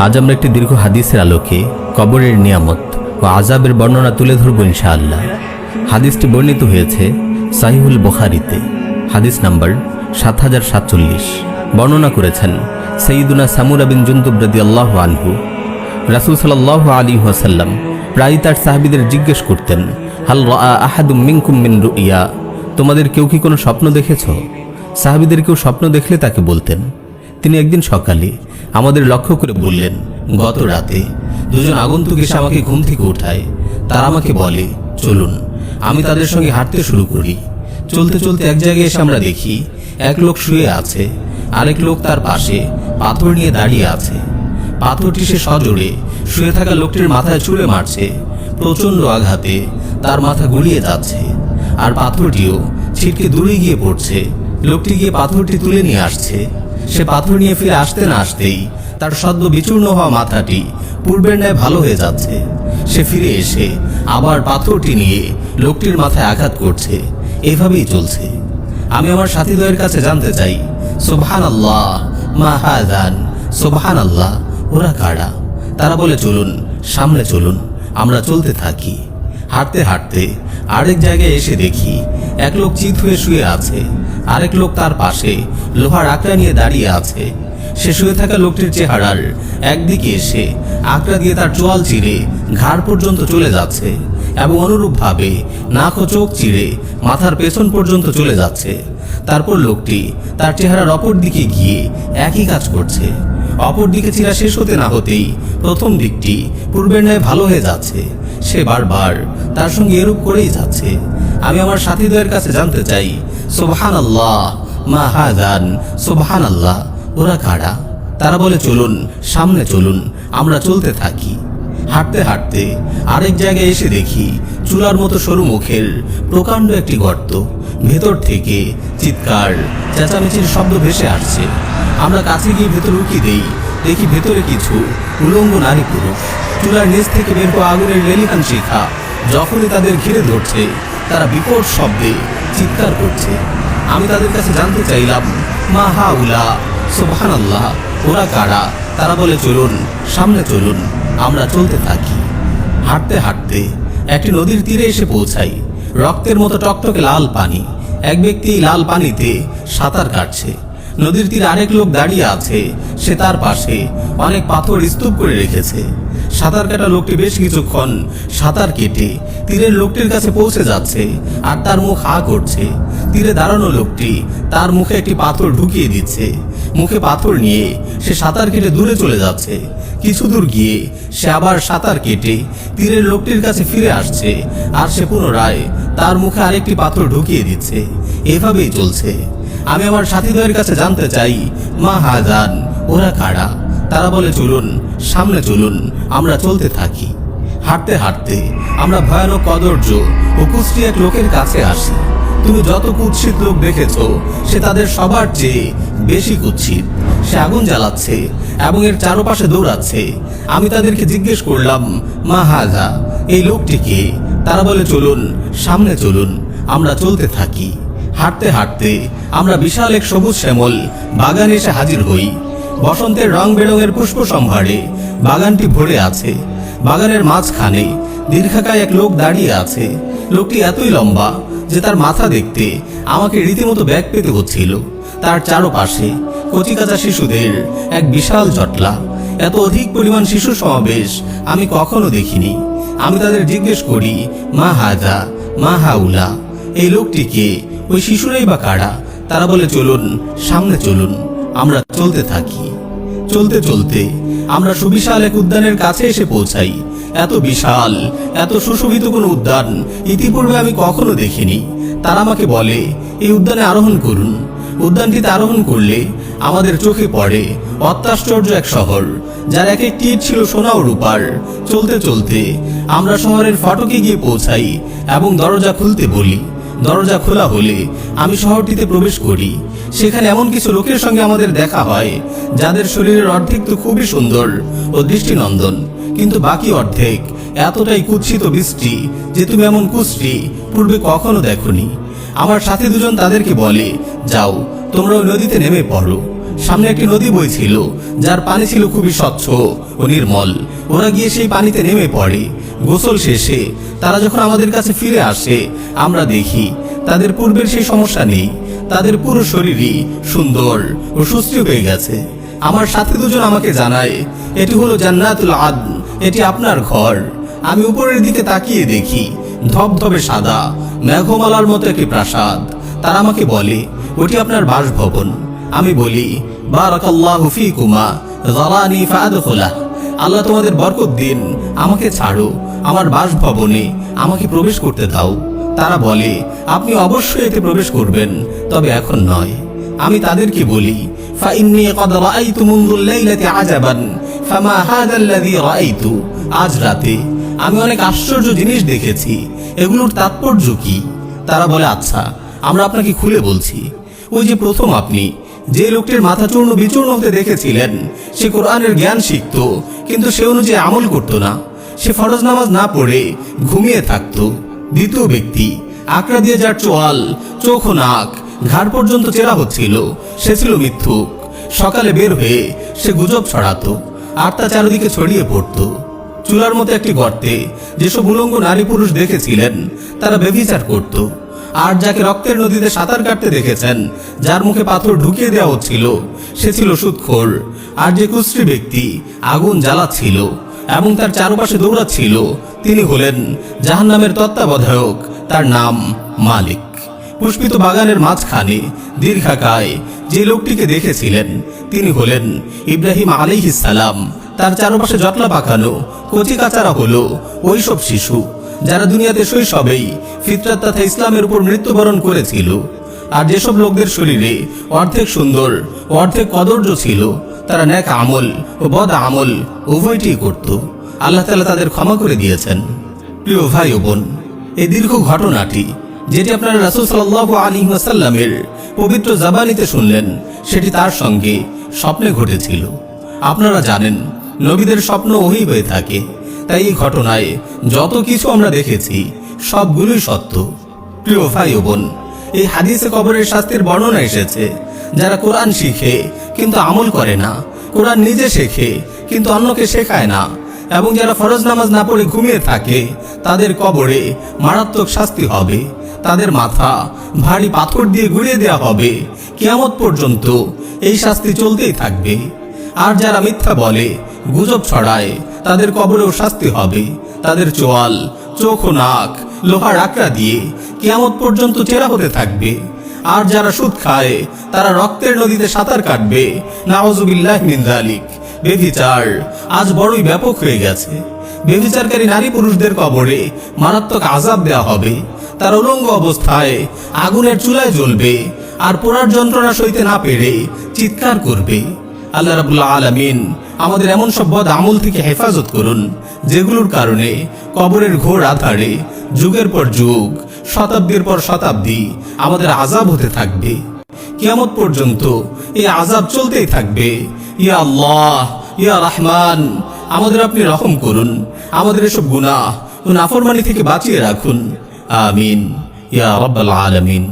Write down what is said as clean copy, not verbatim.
আজ আমরা একটি দীর্ঘ হাদিসের আলোকে কবরের নিয়ামত ও আযাবের বর্ণনা তুলে ধরব ইনশাআল্লাহ। হাদিসটি বর্ণিত হয়েছে সাহিহুল বুখারীতে, হাদিস নাম্বার ৭০৪৭। বর্ণনা করেছেন সাইয়্যিদুনা সামুরা বিন জুনদুব রাদিয়াল্লাহু আনহু। রাসূল সাল্লাল্লাহু আলাইহি ওয়াসাল্লাম প্রায় তার সাহাবীদের জিজ্ঞেস করতেন, হাল রাআ আহাদুম মিনকুম মিন রুইয়া, তোমাদের কেউ কি কোনো স্বপ্ন দেখেছ? সাহাবীদের কেউ স্বপ্ন দেখলে তাকে বলতেন। তিনি একদিন সকালে আমাদের লক্ষ্য করে বললেন, গত রাতে দুজন আগন্তুক এসে আমাকে ঘুম থেকে উঠায়। তারা আমাকে বলে, চলুন। আমি তাদের সঙ্গে হাঁটতে শুরু করি। চলতে চলতে এক জায়গায় এসে আমরা দেখি এক লোক শুয়ে আছে, আরেক লোক তার পাশে পাথর নিয়ে দাঁড়িয়ে আছে। পাথরটি সে সজোরে শুয়ে থাকা লোকটির মাথায় ছুঁড়ে মারছে। প্রচণ্ড আঘাতে তার মাথা গুলিয়ে যাচ্ছে, আর পাথরটিও ছিটকে দূরে গিয়ে পড়ছে। লোকটি গিয়ে পাথরটি তুলে নিয়ে আসছে। সে পাথর নিয়ে ফিরে আসতে না আসতেই তার সদ্য বিচূর্ণ হওয়া মাথাটি পূর্বের ন্যায় ভালো হয়ে যাচ্ছে। সে ফিরে এসে আবার পাথরটি নিয়ে লোকটির মাথায় আঘাত করছে। এভাবেই চলছে। আমি আমার সাথীদ্বয়ের কাছে জানতে চাই, সুবহানাল্লাহ মা হাযান, সুবহানাল্লাহ, ওরা কারা? তারা বলে, চলুন, সামনে চলুন। আমরা চলতে থাকি। হাঁটতে হাঁটতে আরেক জায়গায় এসে দেখি এক লোক চিত হয়ে শুয়ে আছে, আরেক লোক তার পাশে লোহার আকড়া নিয়ে দাঁড়িয়ে আছে। সে শুয়ে থাকা লোকটির চেহারার একদিকে এসে আকড়া দিয়ে তার চোয়াল চিরে ঘাড় পর্যন্ত চলে যাচ্ছে, এবং অনুরূপভাবে নাক ও চোখ চিরে মাথার পেছন পর্যন্ত চলে যাচ্ছে। তারপর লোকটি তার চেহারার অপর দিকে গিয়ে একই কাজ করছে। অপর দিকে চিরা শেষ হতে না হতেই প্রথম দিকটি পূর্বের ন্যায় ভালো হয়ে যাচ্ছে। সে বারবার তার সঙ্গে এরূপ করেই যাচ্ছে। আমি আমার সাথীদ্বয়ের কাছে জানতে চাই, সুবহানাল্লাহ মা হাযান, সুবহানাল্লাহ, ওরা কারা? তারা বলে, চলুন, সামনে চলুন। আমরা চলতে থাকি। হাঁটতে হাঁটতে আরেক জায়গায় এসে দেখি চুলার মতো সরু মুখের প্রকাণ্ড একটি গর্ত। ভেতর থেকে চিৎকার চেঁচামেচির শব্দ ভেসে আসছে। আমরা কাছে গিয়ে ভেতর উকি দেই। দেখি ভেতরে কিছু উলঙ্গ নারী পুরুষ চুলার নিচ থেকে বের হওয়া আগুনের লেলিহান শিখা যখনই তাদের ঘিরে ধরছে, তারা বিকট শব্দে চিৎকার করছে। আমি তাদের কাছে জানতে চাইলাম, মা হাউলা, সুবহানাল্লাহ, ওরা কারা? তারা বলে, চলুন, সামনে চলুন। আমরা চলতে থাকি। হাঁটতে হাঁটতে একটি নদীর তীরে এসে পৌঁছাই। রক্তের মতো টকটকে লাল পানি। এক ব্যক্তি লাল পানিতে সাঁতার কাটছে। নদীর তীরে আরেক লোক দাঁড়িয়ে আছে। সে তার পাশে অনেক পাথর স্তূপ করে রেখেছে। সাঁতার কাটা লোকটি বেশ কিছুক্ষণ সাঁতার কেটে তীরের লোকটির কাছে পৌঁছে যাচ্ছে, আর তার মুখ হা করছে। তীরে দাঁড়ানো লোকটি তার মুখে একটি পাথর ঢুকিয়ে দিচ্ছে। মুখে পাথর নিয়ে সে সাঁতার কেটে দূরে চলে যাচ্ছে। কিছু দূর গিয়ে সে আবার সাঁতার কেটে তীরের লোকটির কাছে ফিরে আসছে, আর সে পুনরায় তার মুখে আরেকটি পাথর ঢুকিয়ে দিচ্ছে। এভাবেই চলছে। আমি আমার সাথীদ্বয়ের কাছে জানতে চাই, মা হাযান, ওরা কারা? তারা বলে, চলুন, সামনে চলুন। আমরা চলতে থাকি। হাঁটতে হাঁটতে আমরা ভয়ানক কদর্য ও কুৎসিত এক লোকের কাছে আসি। তুমি যত কুৎসিত লোক দেখেছ, সে তাদের সবার চেয়ে বেশি কুৎসিত। সে আগুন জ্বালাচ্ছে এবং এর চারপাশে দৌড়াচ্ছে। আমি তাদেরকে জিজ্ঞেস করলাম, মা হাযা, এই লোকটিকে? তারা বলে, চলুন, সামনে চলুন। আমরা চলতে থাকি। হাঁটতে হাঁটতে আমরা বিশাল এক সবুজ শ্যামল বাগানে এসে হাজির হই। বসন্তের রং বেরঙের পুষ্প সম্ভারে বাগানটি ভরে আছে। বাগানের মাঝখানে দীর্ঘাকায় এক লোক দাঁড়িয়ে আছে। লোকটি এতই লম্বা যে তার মাথা দেখতে আমাকে রীতিমতো ব্যাগ পেতে হচ্ছিল। তার চারপাশে কচিকাঁচা শিশুদের এক বিশাল জটলা। এত অধিক পরিমাণ শিশু সমাবেশ আমি কখনো দেখিনি। আমি তাদের জিজ্ঞেস করি, মা হাযা, মা হাউলা, এই লোকটিকে? ওই শিশুরাই বা কারা? তারা বলে, চলুন, সামনে চলুন। আমরা চলতে থাকি। চলতে চলতে আমরা সুবিশাল এক উদ্যানের কাছে এসে পৌঁছাই। এত বিশাল, এত সুশোভিত কোনো উদ্যান ইতিপূর্বে আমি কখনো দেখিনি। তারা আমাকে বলে, এই উদ্যানে আরোহণ করুন। উদ্যানটিতে আরোহণ করলে আমাদের চোখে পড়ে অত্যাশ্চর্য এক শহর, যার এক একটি ইট ছিল সোনা ও রূপার। চলতে চলতে আমরা শহরের ফটকে গিয়ে পৌঁছাই এবং দরজা খুলতে বলি। দরজা খোলা হলে আমি শহরটিতে প্রবেশ করি। সেখানে এমন কিছু লোকের সঙ্গে আমাদের দেখা হয়, যাদের শরীরের অর্ধেক তো খুবই সুন্দর ও দৃষ্টিনন্দন, কিন্তু বাকি অর্ধেক এতটাই কুৎসিত বিশ্রী যে তুমি এমন কুশ্রী পূর্বে কখনো দেখনি। আমার সাথে দুজন তাদেরকে বলে, যাও, তোমরা ওই নদীতে নেমে পড়ো। সামনে একটি নদী বইছিল, যার পানি ছিল খুবই স্বচ্ছ ও নির্মল। ওরা গিয়ে সেই পানিতে নেমে পড়ে। গোসল শেষে তারা যখন আমাদের কাছে ফিরে আসে, আমরা দেখি তাদের পূর্বের সেই সমস্যা নেই। তাদের পুরো শরীরই সুন্দর ও সুস্থ হয়ে গেছে। আমার সাথে দুজন আমাকে জানায়, এটি হলো জান্নাতুল আদন, এটি আপনার ঘর। আমি উপরের দিকে তাকিয়ে দেখি ধবধবে সাদা মেঘমালার মতো একটি প্রাসাদ। তারা আমাকে বলে, ওটি আপনার বাসভবন। আমি বলি, বারাকাল্লাহু ফীকুমা যারানি ফাদখুলাহ, আল্লাহ তোমাদের বরকত দিন, আমাকে ছাড়ো, আমার বাসভবনে আমাকে প্রবেশ করতে দাও। তারা বলে, আপনি অবশ্যই এতে প্রবেশ করবেন, তবে এখন নয়। আমি তাদেরকে বলি, ফাইন্নী ক্বাদ রাআইতু মুনযুল লাইলাতি আজাবান ফামা হাযাল্লাযী রাআইতু, আজ রাতে আমি অনেক আশ্চর্য জিনিস দেখেছি, এগুলোর তাৎপর্য কি? তারা বলে, আচ্ছা আমরা আপনাকে খুলে বলছি। ওই যে প্রথম আপনি যে লোকটির মাথা চূর্ণ বিচূর্ণ হতে দেখেছিলেন, সে কোরআনের জ্ঞান শিখত, কিন্তু সে অনুযায়ী আমল করত না। সে ফরজ নামাজ না পড়ে ঘুমিয়ে থাকত। দ্বিতীয় ব্যক্তি, আকড়া দিয়ে যার চোয়াল, চোখ ও নাক ঘাড় পর্যন্ত চেরা হচ্ছিল, সে ছিল মিথ্যুক। সকালে বের হয়ে সে গুজব ছড়াতো, আর তা চারিদিকে ছড়িয়ে পড়ত। চুলার মতো একটি গর্তে যেসব উলঙ্গ নারী পুরুষ দেখেছিলেন, তারা ব্যভিচার করত। আর যাকে রক্তের নদীতে সাঁতার কাটতে দেখেছেন, যার মুখে পাথর ঢুকিয়ে দেওয়া হচ্ছিল, সে ছিল সুদখোর। আর যে কুষ্ঠী ব্যক্তি আগুন জ্বালাচ্ছিল এবং তার চারপাশে দৌড়াচ্ছিল, তিনি হলেন জাহান্নামের তত্ত্বাবধায়ক, তার নাম মালিক। পুষ্পিত বাগানের মাঝখানে দীর্ঘাকায় যে লোকটিকে দেখেছিলেন, তিনি হলেন ইব্রাহিম আলাইহিস সালাম। তার চারপাশে জটলা পাকানো কচি কাচারা হলো ওইসব শিশু যারা দুনিয়াতে শৈশবেই ফিতরাত তথা ইসলামের উপর মৃত্যুবরণ করেছিল। আর যেসব লোকদের শরীরে অর্ধেক সুন্দর ও অর্ধেক কদর্য ছিল, তারা নেক আমল ও বদ আমল উভয়টি করত। আল্লাহ তাআলা তাদের ক্ষমা করে দিয়েছেন। প্রিয় ভাই ও বোন, এই দীর্ঘ ঘটনাটি যেটি আপনারা রাসূল সাল্লাল্লাহু আলাইহি ওয়াসাল্লামের পবিত্র জবানিতে শুনলেন, সেটি তার সঙ্গে স্বপ্নে ঘটেছিল। আপনারা জানেন, নবীদের স্বপ্ন ওহী হয়ে থাকে, তাই এই ঘটনায় যত কিছু আমরা দেখেছি সবগুলোই সত্য। প্রিয় ভাই ও বোন, এই হাদিসে কবরের শাস্তির বর্ণনা এসেছে, যারা কোরআন শিখে কিন্তু আমল করে না, কোরআন নিজে শেখে কিন্তু অন্যকে শেখায় না, এবং যারা ফরজ নামাজ না পড়ে ঘুমিয়ে থাকে, তাদের কবরে মারাত্মক শাস্তি হবে। তাদের মাথা ভারী পাথর দিয়ে গুঁড়িয়ে দেওয়া হবে। কিয়ামত পর্যন্ত এই শাস্তি চলতেই থাকবে। আর যারা মিথ্যা বলে, গুজব ছড়ায়, তাদের কবরেও শাস্তি হবে। তাদের চোয়াল, চোখ ও নাক লোহার আকড়া দিয়ে কিয়ামত পর্যন্ত চেরা হতে থাকবে। আর যারা সুদ খায়, তারা রক্তের নদীতে সাঁতার কাটবে। নাউযুবিল্লাহি মিন যালিক। ব্যভিচার আজ বড়ই ব্যাপক হয়ে গেছে। ব্যভিচারকারী নারী পুরুষদের কবরে মারাত্মক আযাব দেওয়া হবে। তার উলঙ্গ অবস্থায় আগুনের চুলায় জ্বলবে, আর পোড়ার যন্ত্রণা সইতে না পেরে চিৎকার করবে। আল্লাহ রাব্বুল আলামিন আমাদের এমন সব বদ আমল থেকে হেফাজত করুন, যেগুলোর কারণে কবরের ঘোর আধারে যুগের পর যুগ, শতাব্দীর পর শতাব্দী আমাদের আযাব হতে থাকবে। কিয়ামত পর্যন্ত এই আযাব চলতেই থাকবে। ইয়া আল্লাহ, ইয়া রহমান, আমাদের আপনি রহম করুন, আমাদের এসব গুনাহ ও নাফরমানি থেকে বাঁচিয়ে রাখুন। আমিন ইয়া রাব্বাল আলামিন।